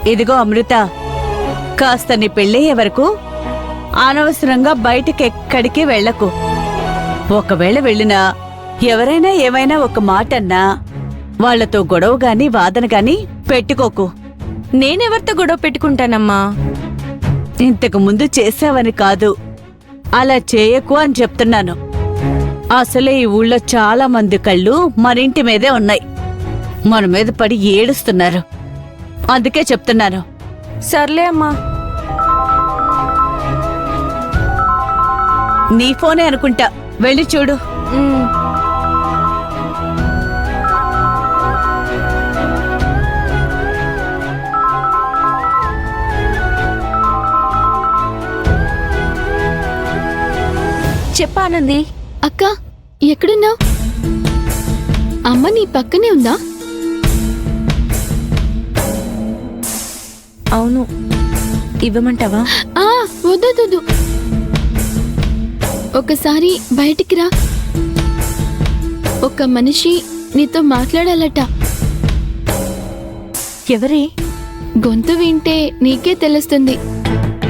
ఇదిగో అమృత, కాస్త నీ పెళ్ళయ్యే వరకు అనవసరంగా బయటకెక్కడికి వెళ్ళకు. ఒకవేళ వెళ్ళినా ఎవరైనా ఏమైనా ఒక మాట అన్నా వాళ్లతో గొడవ గాని వాదన గాని పెట్టుకోకు. నేనెవరితో గొడవ పెట్టుకుంటానమ్మా? ఇంతకు ముందు చేసావని కాదు, అలా చేయకు అని చెప్తున్నాను. అసలే ఈ ఊళ్ళో చాలా మంది కళ్ళు మరింటి మీదే ఉన్నాయి. మన మీద పడి ఏడుస్తున్నారు. అందుకే చెప్తున్నాను. సర్లే అమ్మా. నీ ఫోనే అనుకుంటా, వెళ్ళి చూడు. ఉమ్. చెప్పానంది. అక్క, ఎక్కడున్నావు? అమ్మ నీ పక్కనే ఉందా? అవును, ఇవ్వమంటావా? వద్దు, ఒకసారి బయటికి రా. ఒక మనిషి నీతో మాట్లాడాలట. ఎవరే? గొంతు వింటే నీకే తెలుస్తుంది.